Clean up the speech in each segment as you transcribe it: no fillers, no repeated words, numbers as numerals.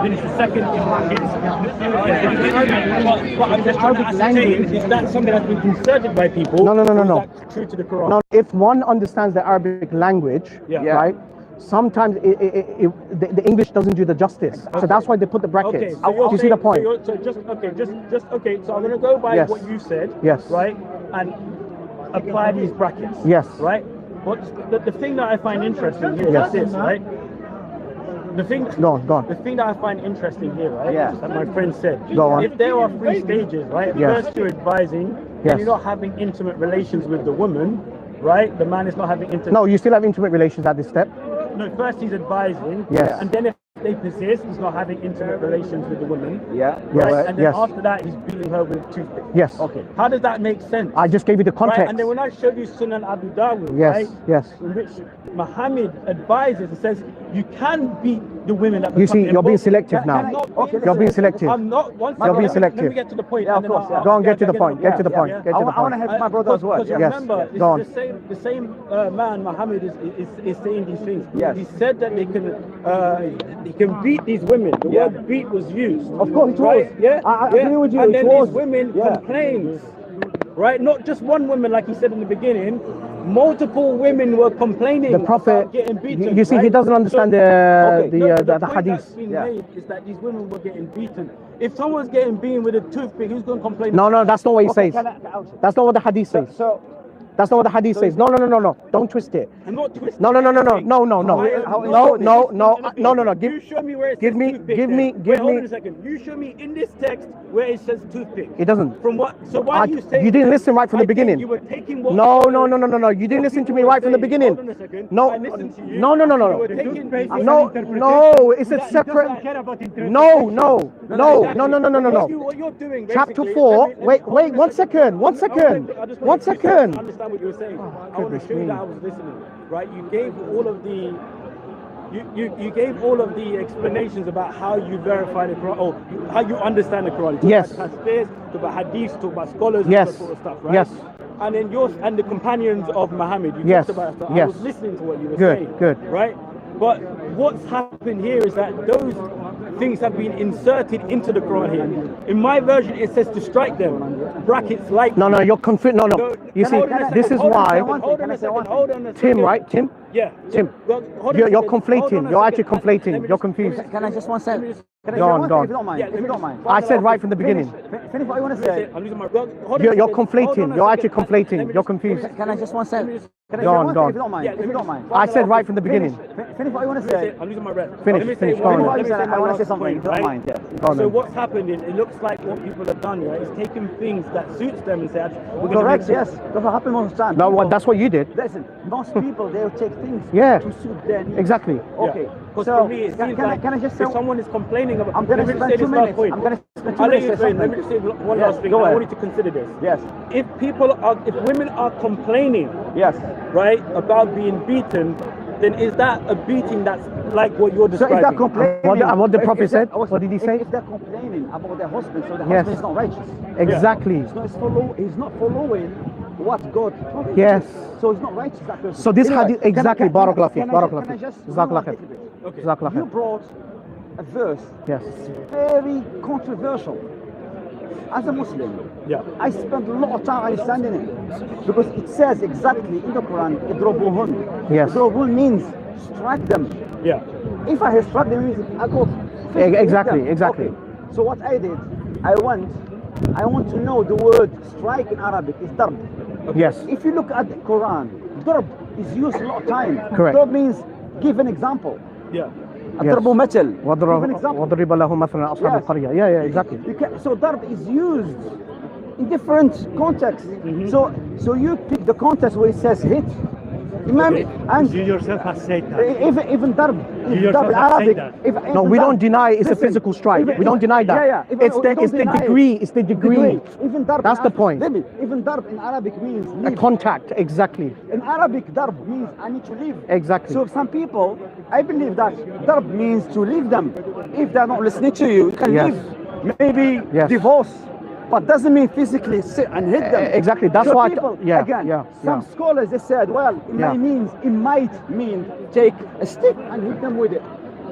Finish the second in brackets. What I'm just trying to ascertain is that something that's been concerted by people? No. True to the Quran. No, if one understands the Arabic language, right? Sometimes the English doesn't do the justice, so that's why they put the brackets. Okay, so do you see the point? So I'm going to go by what you said, right, and apply these brackets, right. But the thing that I find interesting here is this, right. The thing that I find interesting here, right, that my friend said, if there are 3 stages, right, first you're advising, and you're not having intimate relations with the woman, right, the man is not having intimate... No, you still have intimate relations at this step. No, first he's advising, and then if they persist, he's not having intimate relations with the woman, right? And then after that, he's beating her with a toothpick. Okay. How does that make sense? I just gave you the context. Right? And then when I showed you Sunan Abu Dawud, right? In which Muhammad advises and says, you can beat the women that... You see, you're being selective now. You're being selective. I'm not. You're being selective. Let me get to the point. Go on, get to the point. Get to the point. I want to help my brother as well. Remember, it's the same man, Muhammad, is saying these things. He said that they can beat these women. The word beat was used. Of course, it right? was. I agree with you. And then these women complained. Right? Not just one woman, like he said in the beginning. Multiple women were complaining. The Prophet, about getting beaten. You see, he doesn't understand the hadith. That's been made is that these women were getting beaten. If someone's getting beaten with a toothpick, who's going to complain? No, that's not what he says. That's not what the hadith says. That's not what the hadith says. No. Don't twist it. I'm not twisting. No. You show me where it says toothpick. Hold on a second. You show me in this text where it says toothpick. It doesn't. From what? So why are you saying? You didn't listen right from the beginning. You were taking what? No. You didn't listen to me right from the beginning. Hold on a second. No. I listened to you. No. You were taking No. It's a separate. No. What you're doing. Chapter 4. Wait. 1 second. I understand what you were saying. I want to show you that I was listening. Right? You gave all of the. You gave all of the explanations about how you verify the Quran, or how you understand the Quran. You talk about tafsirs, talk about hadiths, talk about scholars, and that sort of stuff, right? And then and the companions of Muhammad, you talked about stuff. I was listening to what you were saying. Good. Right? But what's happened here is that those things have been inserted into the Quran here. In my version, it says to strike them. Brackets like... No, you're confused. No. You see, this is why... Hold on a second. Tim, right? Tim? Yeah. Tim, you're conflating. You're actually conflating. You're confused. Can I just one second? Go on. If you don't mind. I said right from the beginning. Finish what you want to say. I'm losing my... You're conflating. You're actually conflating. You're confused. Can I just one second? Go on. If you don't mind. I said right from the beginning. Finish what you want to say. I'm losing my breath. Finish. Go on. I want to say something. If you don't mind. So what's happened is, it looks like what people have done, right, is taken things that suits them and said, we're going to correct, yes. That's what happened most of the time. No, that's what you did. Listen, most people, they'll take things to suit their needs. Exactly. Okay. Because So, for me, it seems like can I just say... if someone is complaining about... I'm going to spend 2 minutes. I'm going to spend 2 I'll let you minutes. explain. Let me just say one last thing. I want you to consider this. Yes. If women are complaining, Yes. right, about being beaten, then is that a beating that's like what you're So describing? if they're complaining... What the Prophet said? What did he say? If they're complaining about their husband, so the husband is not righteous. Exactly. He's not following what God told him. Yes. So he's not righteous, that person. So this hadith, exactly, Barakallah Can fiqh. I just... Jazakallah khair. Okay. You brought a verse. Yes. Very controversial. As a Muslim, I spent a lot of time understanding it, because it says exactly in the Quran, اضربوهن. Yes. Edrabuhun means strike them. Yeah. If I have struck them, means I go. Exactly. Okay. So what I did, I want to know the word strike in Arabic is darb. Okay. Yes. If you look at the Quran, darb is used a lot of time. Correct. Darb means give an example. Yeah. اضربوا مثل. واضرب له مثلا أصحاب القرية. Yeah, exactly. So darb is used in different contexts. So you pick the context where it says hit. And you yourself have said that. Even darb, Arabic. No, we don't deny it's a physical strike. We don't deny that. It's the degree. It's the degree. Even darb. That's the point. Even darb in Arabic means a contact. Exactly. In Arabic, darb means I need to leave. Exactly. So some people, I believe that darb means to leave them. If they're not listening to you, you can leave. Maybe divorce. But doesn't mean physically sit and hit them. Exactly. That's so why. People, some scholars they said, well, it might mean take a stick and hit them with it.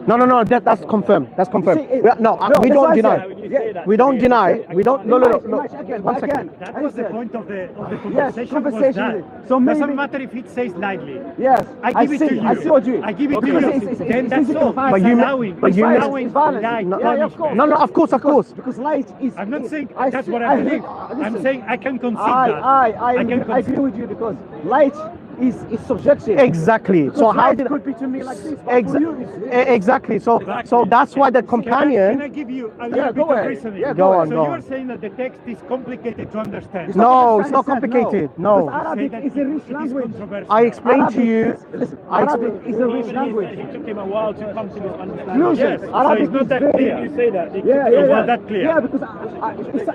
No. That's confirmed. That's confirmed. See, No, no, we that's don't what I deny. said. We don't deny. We don't. No. One second. That was the point of the Yes, conversation. conversation. Was So that. maybe- Doesn't matter if it says lightly. Yes, I give it to you. I see what you. I give it to Because you. it's Then that's physical all. violence. But you- allowing. but you- allowing It's violence. light No, yeah, of course. punishment. No, of course. Because light is. I'm not saying I that's see- what I believe. listen, I'm saying I can concede I that. agree with you because light is subjective. Exactly. So how light did? could be to me like this, but for you it's Exactly. So that's why the Can I companion. give you a Yeah, little go bit of ahead. reasoning? Yeah, Go on, So go you on. are saying that the text is complicated to understand. No, it's not I said complicated. Because No. Arabic Say that is a rich it is language. controversial. I explained to Arabic you. Listen, I Arabic is a rich Even language. it took him a while to come to this understanding. Conclusion. Yes, so Arabic it's not is that very- clear. You say that. It was that clear. Yeah, because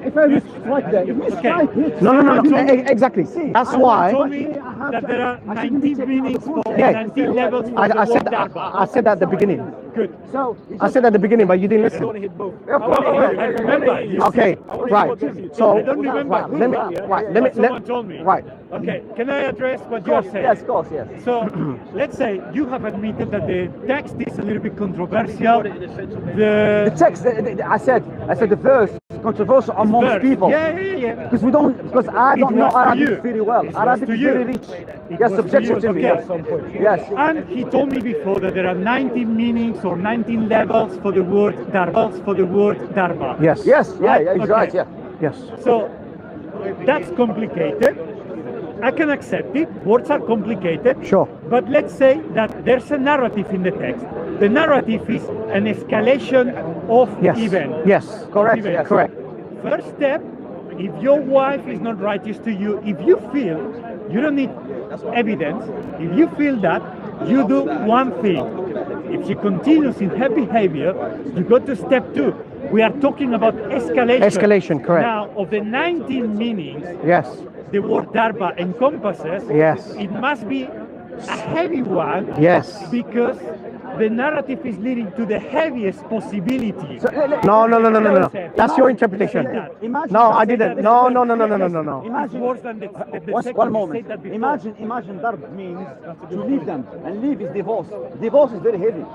if I strike there, if you strike it. No. Exactly. That's Someone why. told me that there are 19 meanings for Yeah. 19 levels for the I said word that. darba. I said that at the beginning. Good. So I said at the beginning, but you didn't I want to listen. hit both. Of course. I remember. You Okay. Right. So I don't remember. let me. But someone told me. Right. Okay, can I address what you are saying? Yes, of course, yes. So, let's say you have admitted that the text is a little bit controversial. The text, I said the verse is controversial amongst verse. people. Yeah. Because I don't know was to Arabic you. very well. It was Arabic to is you. very rich. It Yes, was subjective to to you. me. Okay. Yes. And he told me before that there are 19 meanings or 19 levels for the word darba. Yes. Yes, yeah, he's Okay. right, yeah. Yes. So that's complicated. I can accept it. Words are complicated. Sure. But let's say that there's a narrative in the text. The narrative is an escalation of Yes. events. Yes. Correct, Events. yes. Correct. First step, if your wife is not righteous to you, if you feel you don't need evidence, if you feel that, you do one thing. If she continues in her behavior, you go to step 2. We are talking about escalation. Escalation, correct. Now, of the 19 meanings Yes. the word darba encompasses, Yes. it must be a heavy one. Yes. Because the narrative is leading to the heaviest possibility. So, No. That's your interpretation. Imagine- No, I didn't. No. It's worse than the second One you moment. said that before. Imagine darb means to leave them, and leave is divorce. Divorce is very heavy.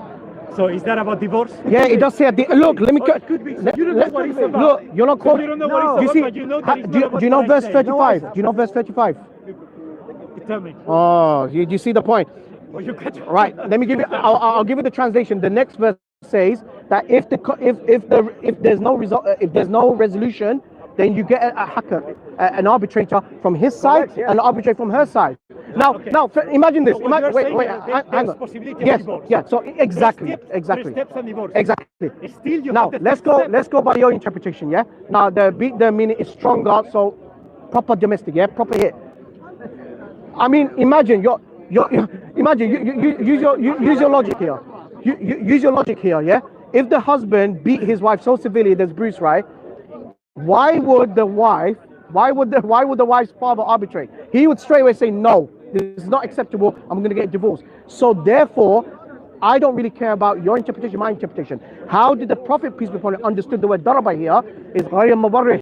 So is that about divorce? Yeah, it does say. Look, let me. Oh, it could be. You don't know what it's about. Look, you're not So quoting. you don't know what it's You about, see, but you know that it's not about do you know what I verse say. 35? Do you know verse 35? Tell me. Oh, you see the point. Oh, you got your- Right. Let me give you. I'll give you the translation. The next verse says that if there's no result, if there's no resolution, then you get a hacker, an arbitrator from his side Correct, yeah. and an arbitrator from her side. Now, Okay. imagine this. So what you're Wait, saying is hang there's on. possibility of Yes, divorce. yeah. So exactly. There's steps and divorce. Exactly. Still you Now have the let's first step. go by your interpretation. Yeah. Now the meaning is stronger, so proper domestic. Yeah, proper hit. I mean, imagine imagine you use your logic here. You use your logic here. Yeah. If the husband beat his wife so severely there's bruise, right? Why would the wife's father arbitrate? He would straight away say, no, this is not acceptable. I'm going to get divorced. So therefore, I don't really care about your interpretation, my interpretation. How did the Prophet, peace be upon him, understood the word daraba here is غير مبرح.